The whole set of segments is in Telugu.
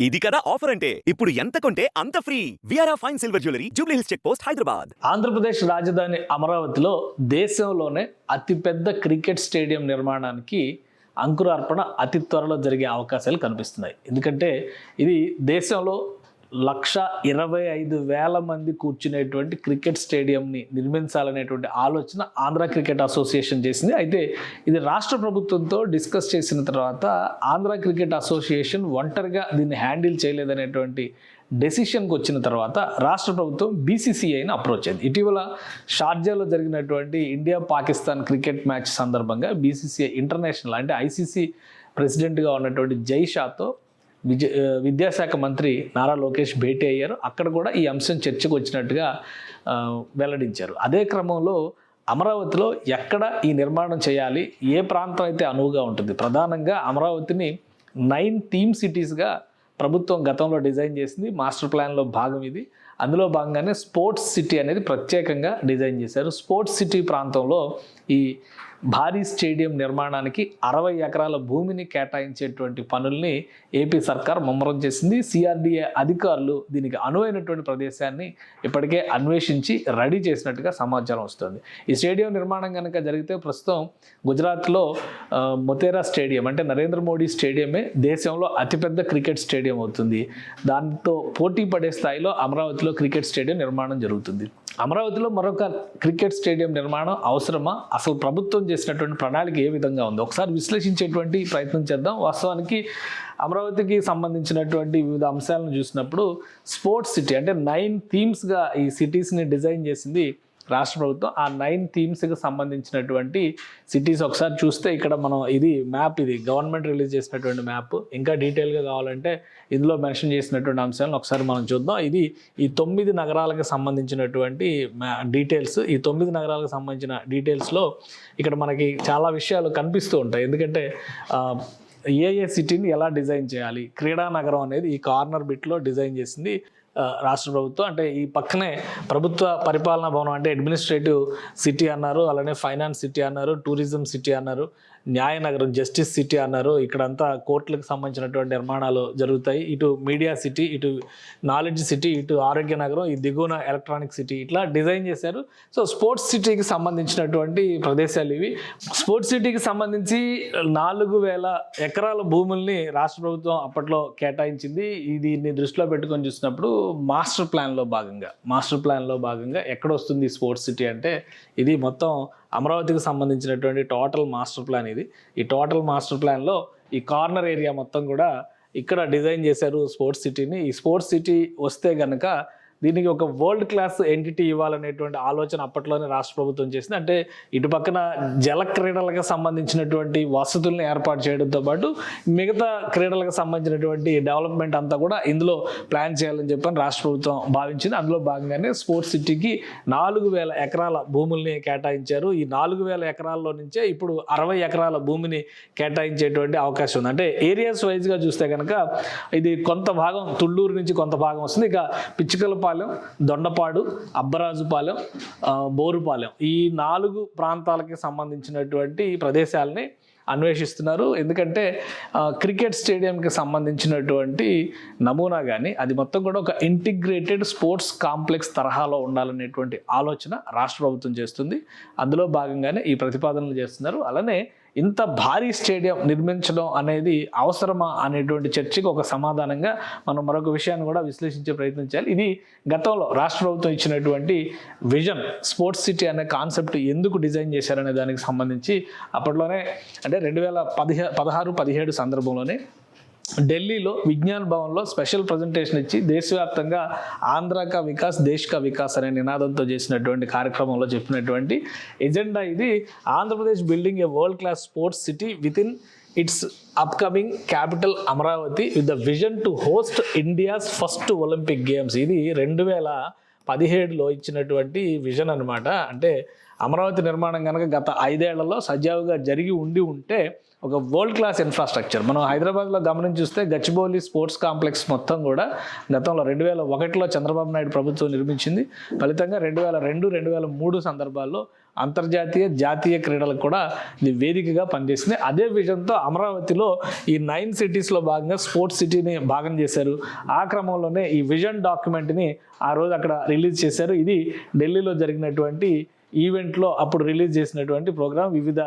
ఇది కదా ఆఫర్ అంటే ఇప్పుడు ఎంత కొంటే అంత free. VRA fine silver jewellery, Jubilee Hills check post, Hyderabad. Andhra Pradesh రాజధాని అమరావతిలో దేశంలోనే అతిపెద్ద క్రికెట్ స్టేడియం నిర్మాణానికి అంకురార్పణ అతి త్వరలో జరిగే అవకాశాలు కనిపిస్తున్నాయి. ఎందుకంటే ఇది దేశంలో 1,25,000 మంది కూర్చునేటువంటి క్రికెట్ స్టేడియంని నిర్మించాలనేటువంటి ఆలోచన ఆంధ్ర క్రికెట్ అసోసియేషన్ చేసింది. అయితే ఇది రాష్ట్ర ప్రభుత్వంతో డిస్కస్ చేసిన తర్వాత ఆంధ్ర క్రికెట్ అసోసియేషన్ ఒంటరిగా దీన్ని హ్యాండిల్ చేయలేదనేటువంటి డెసిషన్కి వచ్చిన తర్వాత రాష్ట్ర ప్రభుత్వం బీసీసీఐని అప్రోచ్ అయింది. ఇటీవల షార్జాలో జరిగినటువంటి ఇండియా పాకిస్తాన్ క్రికెట్ మ్యాచ్ సందర్భంగా బీసీసీఐ ఇంటర్నేషనల్ అంటే ఐసీసీ ప్రెసిడెంట్గా ఉన్నటువంటి జైషాతో విద్యాశాఖ మంత్రి నారా లోకేష్ భేటీ అయ్యారు. అక్కడ కూడా ఈ అంశం చర్చకు వచ్చినట్టుగా వెల్లడించారు. అదే క్రమంలో అమరావతిలో ఎక్కడ ఈ నిర్మాణం చేయాలి, ఏ ప్రాంతం అయితే అనువుగా ఉంటుంది, ప్రధానంగా అమరావతిని 9 థీమ్ సిటీస్గా ప్రభుత్వం గతంలో డిజైన్ చేసింది. మాస్టర్ ప్లాన్లో భాగం ఇది. అందులో భాగంగానే స్పోర్ట్స్ సిటీ అనేది ప్రత్యేకంగా డిజైన్ చేశారు. స్పోర్ట్స్ సిటీ ప్రాంతంలో ఈ భారీ స్టేడియం నిర్మాణానికి 60 ఎకరాల భూమిని కేటాయించేటువంటి పనుల్ని ఏపీ సర్కార్ ముమ్మరం చేసింది. సిఆర్డీఏ అధికారులు దీనికి అనువైనటువంటి ప్రదేశాన్ని ఇప్పటికే అన్వేషించి రెడీ చేసినట్టుగా సమాచారం వస్తుంది. ఈ స్టేడియం నిర్మాణం కనుక జరిగితే ప్రస్తుతం గుజరాత్లో మొతేరా స్టేడియం అంటే నరేంద్ర మోడీ స్టేడియమే దేశంలో అతిపెద్ద క్రికెట్ స్టేడియం అవుతుంది. దాంతో పోటీ పడే స్థాయిలో అమరావతిలో క్రికెట్ స్టేడియం నిర్మాణం జరుగుతుంది. అమరావతిలో మరొక క్రికెట్ స్టేడియం నిర్మాణం అవసరమా, అసలు ప్రభుత్వం చేసినటువంటి ప్రణాళిక ఏ విధంగా ఉంది, ఒకసారి విశ్లేషించేటువంటి ప్రయత్నం చేద్దాం. వాస్తవానికి అమరావతికి సంబంధించినటువంటి వివిధ అంశాలను చూసినప్పుడు స్పోర్ట్స్ సిటీ అంటే 9 థీమ్స్గా ఈ సిటీస్ని డిజైన్ చేసింది రాష్ట్ర ప్రభుత్వం. ఆ 9 థీమ్స్కి సంబంధించినటువంటి సిటీస్ ఒకసారి చూస్తే ఇక్కడ మనం ఇది మ్యాప్, ఇది గవర్నమెంట్ రిలీజ్ చేసినటువంటి మ్యాప్. ఇంకా డీటెయిల్గా కావాలంటే ఇందులో మెన్షన్ చేసినటువంటి అంశాలను ఒకసారి మనం చూద్దాం. ఇది ఈ 9 నగరాలకు సంబంధించినటువంటి డీటెయిల్స్. ఈ 9 నగరాలకు సంబంధించిన డీటెయిల్స్లో ఇక్కడ మనకి చాలా విషయాలు కనిపిస్తూ ఉంటాయి. ఎందుకంటే ఏ సిటీని ఎలా డిజైన్ చేయాలి, క్రీడా నగరం అనేది ఈ కార్నర్ బిట్లో డిజైన్ చేసింది రాష్ట్ర ప్రభుత్వం. అంటే ఈ పక్కనే ప్రభుత్వ పరిపాలనా భవనం అంటే అడ్మినిస్ట్రేటివ్ సిటీ అన్నారు, అలానే ఫైనాన్స్ సిటీ అన్నారు, టూరిజం సిటీ అన్నారు, న్యాయనగరం జస్టిస్ సిటీ అన్నారు. ఇక్కడంతా కోర్టులకు సంబంధించినటువంటి నిర్మాణాలు జరుగుతాయి. ఇటు మీడియా సిటీ, ఇటు నాలెడ్జ్ సిటీ, ఇటు ఆరోగ్య నగరం, ఈ దిగువన ఎలక్ట్రానిక్ సిటీ, ఇట్లా డిజైన్ చేశారు. సో స్పోర్ట్స్ సిటీకి సంబంధించినటువంటి ప్రదేశాలు ఇవి. స్పోర్ట్స్ సిటీకి సంబంధించి 4,000 ఎకరాల భూముల్ని రాష్ట్ర ప్రభుత్వం అప్పట్లో కేటాయించింది. దీన్ని దృష్టిలో పెట్టుకొని చూసినప్పుడు మాస్టర్ ప్లాన్లో భాగంగా ఎక్కడ వస్తుంది స్పోర్ట్స్ సిటీ అంటే ఇది మొత్తం అమరావతికి సంబంధించినటువంటి టోటల్ మాస్టర్ ప్లాన్ ఇది. ఈ టోటల్ మాస్టర్ ప్లాన్లో ఈ కార్నర్ ఏరియా మొత్తం కూడా ఇక్కడ డిజైన్ చేశారు స్పోర్ట్స్ సిటీని. ఈ స్పోర్ట్స్ సిటీ వస్తే కనుక దీనికి ఒక వరల్డ్ క్లాస్ ఎంటిటీ ఇవ్వాలనేటువంటి ఆలోచన అప్పట్లోనే రాష్ట్ర ప్రభుత్వం చేసింది. అంటే ఇటు పక్కన జల క్రీడలకు సంబంధించినటువంటి వసతులను ఏర్పాటు చేయడంతో పాటు మిగతా క్రీడలకు సంబంధించినటువంటి డెవలప్మెంట్ అంతా కూడా ఇందులో ప్లాన్ చేయాలని చెప్పని రాష్ట్ర ప్రభుత్వం భావించింది. అందులో భాగంగానే స్పోర్ట్స్ సిటీకి 4,000 ఎకరాల భూముల్ని కేటాయించారు. ఈ 4,000 ఎకరాల్లో నుంచే ఇప్పుడు 60 ఎకరాల భూమిని కేటాయించేటువంటి అవకాశం ఉంది. అంటే ఏరియాస్ వైజ్గా చూస్తే కనుక ఇది కొంత భాగం తుళ్ళూరు నుంచి కొంత భాగం వస్తుంది. ఇక పిచ్చుకలపాలెం, దొండపాడు, అబ్బరాజుపాలెం, బోరుపాలెం ఈ 4 ప్రాంతాలకి సంబంధించినటువంటి ప్రదేశాలని అన్వేషిస్తున్నారు. ఎందుకంటే క్రికెట్ స్టేడియంకి సంబంధించినటువంటి నమూనా కానీ అది మొత్తం కూడా ఒక ఇంటిగ్రేటెడ్ స్పోర్ట్స్ కాంప్లెక్స్ తరహాలో ఉండాలనేటువంటి ఆలోచన రాష్ట్ర ప్రభుత్వం చేస్తుంది. అందులో భాగంగానే ఈ ప్రతిపాదనలు చేస్తున్నారు. అలానే ఇంత భారీ స్టేడియం నిర్మించడం అనేది అవసరమా అనేటువంటి చర్చకు ఒక సమాధానంగా మనం మరొక విషయాన్ని కూడా విశ్లేషించే ప్రయత్నం చేయాలి. ఇది గతంలో రాష్ట్ర ప్రభుత్వం ఇచ్చినటువంటి విజన్, స్పోర్ట్స్ సిటీ అనే కాన్సెప్ట్ ఎందుకు డిజైన్ చేశారనే దానికి సంబంధించి అప్పట్లోనే అంటే 2016-17 సందర్భంలోనే ఢిల్లీలో విజ్ఞాన్ భవన్లో స్పెషల్ ప్రజెంటేషన్ ఇచ్చి దేశవ్యాప్తంగా ఆంధ్ర కా వికాస్ దేశ్ కా వికాస్ అనే నినాదంతో చేసినటువంటి కార్యక్రమంలో చెప్పినటువంటి ఎజెండా ఇది. Andhra Pradesh building A world class sports city with in it's upcoming capital Amaravati with the vision to host India's first Olympic games. ఇది 2017లో ఇచ్చినటువంటి విజన్ అనమాట. అంటే అమరావతి నిర్మాణం కనుక గత 5 ఏళ్లలో సజావుగా జరిగి ఉంటే ఒక వరల్డ్ క్లాస్ ఇన్ఫ్రాస్ట్రక్చర్. మనం హైదరాబాద్లో గమనించి చూస్తే గచ్చిబౌలి స్పోర్ట్స్ కాంప్లెక్స్ మొత్తం కూడా గతంలో 2001లో చంద్రబాబు నాయుడు ప్రభుత్వం నిర్మించింది. ఫలితంగా 2002, 2003 సందర్భాల్లో అంతర్జాతీయ జాతీయ క్రీడలకు కూడా ఇది వేదికగా పనిచేసింది. అదే విజన్తో అమరావతిలో ఈ 9 సిటీస్లో భాగంగా స్పోర్ట్స్ సిటీని భాగం చేశారు. ఆ క్రమంలోనే ఈ విజన్ డాక్యుమెంట్ని ఆ రోజు అక్కడ రిలీజ్ చేశారు. ఇది ఢిల్లీలో జరిగినటువంటి ఈవెంట్లో అప్పుడు రిలీజ్ చేసినటువంటి ప్రోగ్రామ్. వివిధ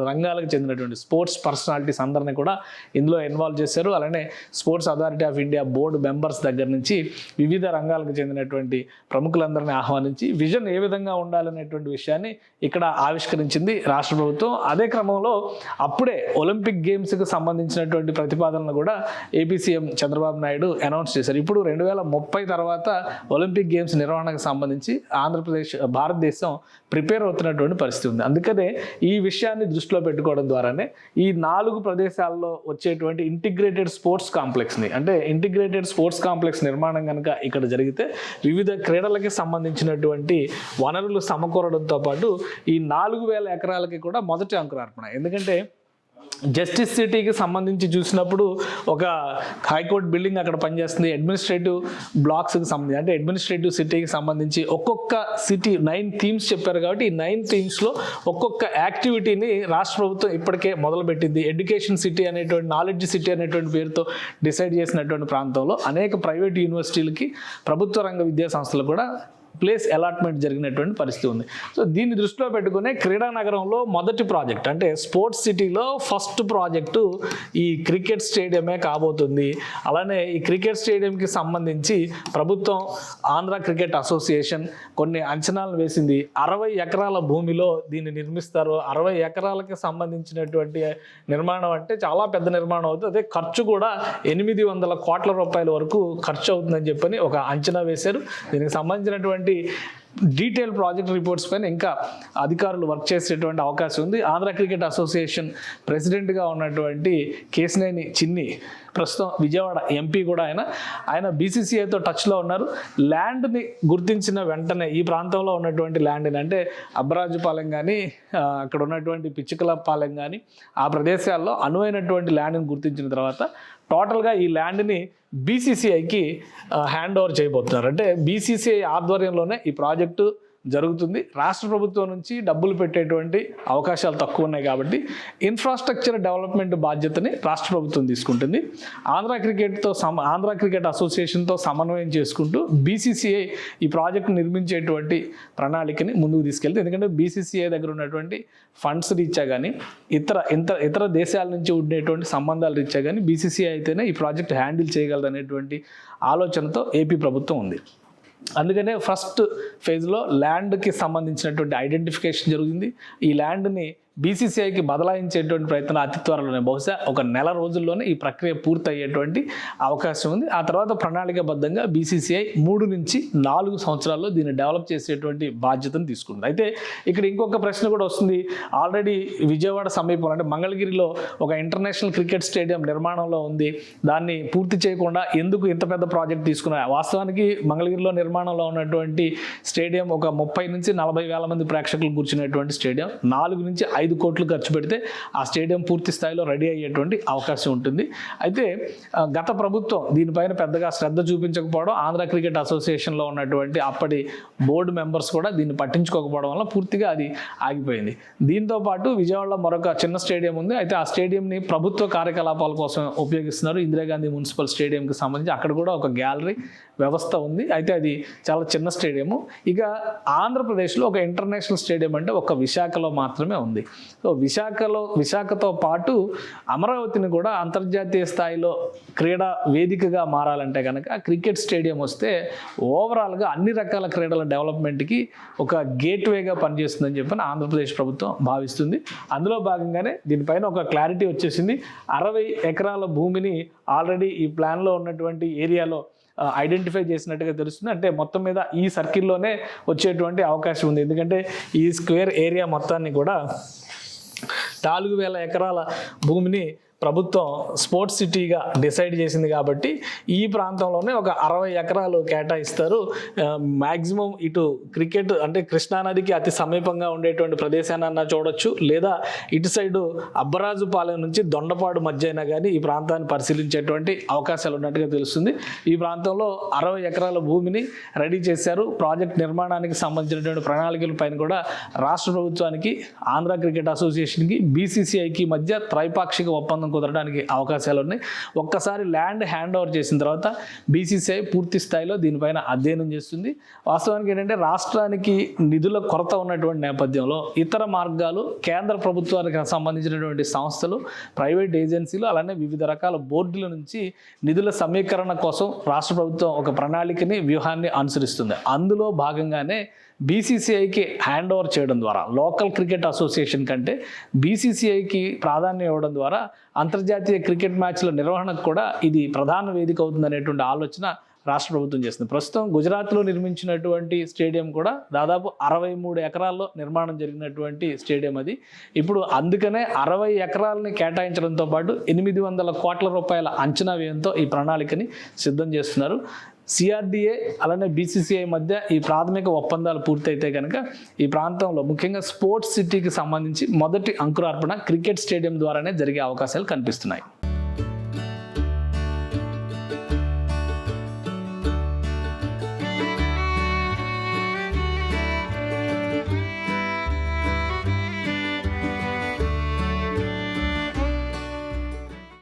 రంగాలకు చెందినటువంటి స్పోర్ట్స్ పర్సనాలిటీస్ అందరినీ కూడా ఇందులో ఇన్వాల్వ్ చేశారు. అలానే sports authority of India board members దగ్గర నుంచి వివిధ రంగాలకు చెందినటువంటి ప్రముఖులందరినీ ఆహ్వానించి విజన్ ఏ విధంగా ఉండాలనేటువంటి విషయాన్ని ఇక్కడ ఆవిష్కరించింది రాష్ట్ర ప్రభుత్వం. అదే క్రమంలో అప్పుడే ఒలింపిక్ గేమ్స్కి సంబంధించినటువంటి ప్రతిపాదనలు కూడా AP CM Chandrababu Naidu announce చేశారు. ఇప్పుడు 2030 తర్వాత ఒలింపిక్ గేమ్స్ నిర్వహణకు సంబంధించి ఆంధ్రప్రదేశ్, భారతదేశం ప్రిపేర్ అవుతున్నటువంటి పరిస్థితి ఉంది. అందుకనే ఈ విషయాన్ని దృష్టిలో పెట్టుకోవడం ద్వారానే ఈ 4 ప్రదేశాల్లో వచ్చేటువంటి ఇంటిగ్రేటెడ్ స్పోర్ట్స్ కాంప్లెక్స్ని, అంటే ఇంటిగ్రేటెడ్ స్పోర్ట్స్ కాంప్లెక్స్ నిర్మాణం కనుక ఇక్కడ జరిగితే వివిధ క్రీడలకి సంబంధించినటువంటి వనరులు సమకూరడంతో పాటు ఈ 4000 ఎకరాలకి కూడా మొదటి అంకురార్పణ. ఎందుకంటే జస్టిస్ సిటీకి సంబంధించి చూసినప్పుడు ఒక హైకోర్టు బిల్డింగ్ అక్కడ పనిచేస్తుంది. అడ్మినిస్ట్రేటివ్ బ్లాక్స్కి సంబంధించి, అంటే అడ్మినిస్ట్రేటివ్ సిటీకి సంబంధించి ఒక్కొక్క సిటీ 9 థీమ్స్ చెప్పారు కాబట్టి ఈ 9 థీమ్స్లో ఒక్కొక్క యాక్టివిటీని రాష్ట్ర ప్రభుత్వం ఇప్పటికే మొదలుపెట్టింది. ఎడ్యుకేషన్ సిటీ అనేటువంటి, నాలెడ్జ్ సిటీ అనేటువంటి పేరుతో డిసైడ్ చేసినటువంటి ప్రాంతంలో అనేక ప్రైవేట్ యూనివర్సిటీలకి, ప్రభుత్వ రంగ విద్యా సంస్థలు కూడా ప్లేస్ అలాట్మెంట్ జరిగినటువంటి పరిస్థితి ఉంది. సో దీన్ని దృష్టిలో పెట్టుకునే క్రీడా నగరంలో మొదటి ప్రాజెక్ట్, అంటే స్పోర్ట్స్ సిటీలో ఫస్ట్ ప్రాజెక్టు ఈ క్రికెట్ స్టేడియమే కాబోతుంది. అలానే ఈ క్రికెట్ స్టేడియంకి సంబంధించి ప్రభుత్వం, ఆంధ్ర క్రికెట్ అసోసియేషన్ కొన్ని అంచనాలు వేసింది. 60 ఎకరాల భూమిలో దీన్ని నిర్మిస్తారు. 60 ఎకరాలకి సంబంధించినటువంటి నిర్మాణం అంటే చాలా పెద్ద నిర్మాణం అవుతుంది. అదే ఖర్చు కూడా 800 కోట్ల రూపాయల వరకు ఖర్చు అవుతుందని చెప్పని ఒక అంచనా వేశారు. దీనికి సంబంధించినటువంటి డీటెయిల్ ప్రాజెక్ట్ రిపోర్ట్స్ పైన ఇంకా అధికారులు వర్క్ చేసేటువంటి అవకాశం ఉంది. ఆంధ్ర క్రికెట్ అసోసియేషన్ ప్రెసిడెంట్గా ఉన్నటువంటి కేశినేని చిన్ని ప్రస్తుతం విజయవాడ ఎంపీ కూడా ఆయన బీసీసీఐతో టచ్లో ఉన్నారు. ల్యాండ్ని గుర్తించిన వెంటనే ఈ ప్రాంతంలో ఉన్నటువంటి ల్యాండ్ని, అంటే అబ్బరాజుపాలెం కానీ అక్కడ ఉన్నటువంటి పిచ్చుకలపాలెం కానీ ఆ ప్రదేశాల్లో అనువైనటువంటి ల్యాండ్ని గుర్తించిన తర్వాత టోటల్గా ఈ ల్యాండ్ని బీసీసీఐకి హ్యాండ్ ఓవర్ చేయబోతున్నారు. అంటే బీసీసీఐ ఆధ్వర్యంలోనే ఈ ప్రాజెక్టు జరుగుతుంది. రాష్ట్ర ప్రభుత్వం నుంచి డబ్బులు పెట్టేటువంటి అవకాశాలు తక్కువ ఉన్నాయి కాబట్టి ఇన్ఫ్రాస్ట్రక్చర్ డెవలప్మెంట్ బాధ్యతని రాష్ట్ర ప్రభుత్వం తీసుకుంటుంది. ఆంధ్ర క్రికెట్ అసోసియేషన్తో సమన్వయం చేసుకుంటూ బీసీసీఐ ఈ ప్రాజెక్టు నిర్మించేటువంటి ప్రణాళికని ముందుకు తీసుకెళ్తే, ఎందుకంటే బీసీసీఐ దగ్గర ఉన్నటువంటి ఫండ్స్ రీత్యా కానీ ఇతర దేశాల నుంచి ఉండేటువంటి సంబంధాలు రీత్యా కానీ బీసీసీఐ అయితేనే ఈ ప్రాజెక్ట్ హ్యాండిల్ చేయగలదనేటువంటి ఆలోచనతో ఏపీ ప్రభుత్వం ఉంది. అందుకనే ఫస్ట్ ఫేజ్లో ల్యాండ్కి సంబంధించినటువంటి ఐడెంటిఫికేషన్ జరిగింది. ఈ ల్యాండ్ని బీసీసీఐకి బదలాయించేటువంటి ప్రయత్నం అతి త్వరలోనే, బహుశా ఒక నెల రోజుల్లోనే ఈ ప్రక్రియ పూర్తయ్యేటువంటి అవకాశం ఉంది. ఆ తర్వాత ప్రణాళికాబద్ధంగా బీసీసీఐ 3 నుంచి 4 సంవత్సరాల్లో దీన్ని డెవలప్ చేసేటువంటి బాధ్యతను తీసుకుంది. అయితే ఇక్కడ ఇంకొక ప్రశ్న కూడా వస్తుంది. ఆల్రెడీ విజయవాడ సమీపంలో, అంటే మంగళగిరిలో ఒక ఇంటర్నేషనల్ క్రికెట్ స్టేడియం నిర్మాణంలో ఉంది. దాన్ని పూర్తి చేయకుండా ఎందుకు ఇంత పెద్ద ప్రాజెక్ట్ తీసుకున్నారు? వాస్తవానికి మంగళగిరిలో నిర్మాణంలో ఉన్నటువంటి స్టేడియం ఒక 30 నుంచి 40 వేల మంది ప్రేక్షకులు కూర్చునేటువంటి స్టేడియం. 4 నుంచి 5 కోట్లు ఖర్చు పెడితే ఆ స్టేడియం పూర్తి స్థాయిలో రెడీ అయ్యేటువంటి అవకాశం ఉంటుంది. అయితే గత ప్రభుత్వం దీనిపైన పెద్దగా శ్రద్ధ చూపించకపోవడం, ఆంధ్ర క్రికెట్ అసోసియేషన్లో ఉన్నటువంటి అప్పటి బోర్డు మెంబర్స్ కూడా దీన్ని పట్టించుకోకపోవడం వల్ల పూర్తిగా అది ఆగిపోయింది. దీంతో పాటు విజయవాడలో మరొక చిన్న స్టేడియం ఉంది. అయితే ఆ స్టేడియంని ప్రభుత్వ కార్యకలాపాల కోసం ఉపయోగిస్తున్నారు. ఇందిరాగాంధీ మున్సిపల్ స్టేడియంకి సంబంధించి అక్కడ కూడా ఒక గ్యాలరీ వ్యవస్థ ఉంది. అయితే అది చాలా చిన్న స్టేడియము. ఇక ఆంధ్రప్రదేశ్లో ఒక ఇంటర్నేషనల్ స్టేడియం అంటే ఒక విశాఖలో మాత్రమే ఉంది. సో విశాఖతో పాటు అమరావతిని కూడా అంతర్జాతీయ స్థాయిలో క్రీడా వేదికగా మారాలంటే కనుక క్రికెట్ స్టేడియం వస్తే ఓవరాల్గా అన్ని రకాల క్రీడల డెవలప్మెంట్కి ఒక గేట్వేగా పనిచేస్తుందని చెప్పి ఆంధ్రప్రదేశ్ ప్రభుత్వం భావిస్తుంది. అందులో భాగంగానే దీనిపైన ఒక క్లారిటీ వచ్చేసింది. 60 ఎకరాల భూమిని ఆల్రెడీ ఈ ప్లాన్లో ఉన్నటువంటి ఏరియాలో ఐడెంటిఫై చేసినట్టుగా తెలుస్తుంది. అంటే మొత్తం మీద ఈ సర్కిల్లోనే వచ్చేటువంటి అవకాశం ఉంది. ఎందుకంటే ఈ స్క్వేర్ ఏరియా మొత్తాన్ని కూడా 4000 ఎకరాల భూమిని ప్రభుత్వం స్పోర్ట్స్ సిటీగా డిసైడ్ చేసింది కాబట్టి ఈ ప్రాంతంలోనే ఒక 60 ఎకరాలు కేటాయిస్తారు. మ్యాక్సిమం ఇటు క్రికెట్ అంటే కృష్ణానదికి అతి సమీపంగా ఉండేటువంటి ప్రదేశాన్ని చూడొచ్చు, లేదా ఇటు సైడు అబ్బరాజుపాలెం నుంచి దొండపాడు మధ్య అయినా కానీ ఈ ప్రాంతాన్ని పరిశీలించేటువంటి అవకాశాలు ఉన్నట్టుగా తెలుస్తుంది. ఈ ప్రాంతంలో 60 ఎకరాల భూమిని రెడీ చేశారు. ప్రాజెక్ట్ నిర్మాణానికి సంబంధించినటువంటి ప్రణాళికల పైన కూడా రాష్ట్ర ప్రభుత్వానికి, ఆంధ్ర క్రికెట్ అసోసియేషన్కి, బీసీసీఐకి మధ్య త్రైపాక్షిక ఒప్పందం కుదరడానికి అవకాశాలు ఉన్నాయి. ఒక్కసారి ల్యాండ్ హ్యాండ్ ఓవర్ చేసిన తర్వాత బీసీసీఐ పూర్తి స్థాయిలో దీనిపైన అధ్యయనం చేస్తుంది. వాస్తవానికి ఏంటంటే రాష్ట్రానికి నిధుల కొరత ఉన్నటువంటి నేపథ్యంలో ఇతర మార్గాలు, కేంద్ర ప్రభుత్వానికి సంబంధించినటువంటి సంస్థలు, ప్రైవేట్ ఏజెన్సీలు, అలానే వివిధ రకాల బోర్డుల నుంచి నిధుల సమీకరణ కోసం రాష్ట్ర ప్రభుత్వం ఒక ప్రణాళికని, వ్యూహాన్ని అనుసరిస్తుంది. అందులో భాగంగానే బీసీసీఐకి హ్యాండ్ ఓవర్ చేయడం ద్వారా, లోకల్ క్రికెట్ అసోసియేషన్ కంటే బీసీసీఐకి ప్రాధాన్యం ఇవ్వడం ద్వారా అంతర్జాతీయ క్రికెట్ మ్యాచ్ల నిర్వహణకు కూడా ఇది ప్రధాన వేదిక అవుతుందనేటువంటి ఆలోచన రాష్ట్ర ప్రభుత్వం చేస్తుంది. ప్రస్తుతం గుజరాత్లో నిర్మించినటువంటి స్టేడియం కూడా దాదాపు 63 ఎకరాల్లో నిర్మాణం జరిగినటువంటి స్టేడియం అది. ఇప్పుడు అందుకనే 60 ఎకరాలని కేటాయించడంతో పాటు 800 కోట్ల రూపాయల అంచనా వ్యయంతో ఈ ప్రణాళికని సిద్ధం చేస్తున్నారు. సిఆర్డిఏ అలానే బీసీసీఐ మధ్య ఈ ప్రాథమిక ఒప్పందాలు పూర్తయితే కనుక ఈ ప్రాంతంలో ముఖ్యంగా స్పోర్ట్స్ సిటీకి సంబంధించి మొదటి అంకురార్పణ క్రికెట్ స్టేడియం ద్వారానే జరిగే అవకాశాలు కనిపిస్తున్నాయి.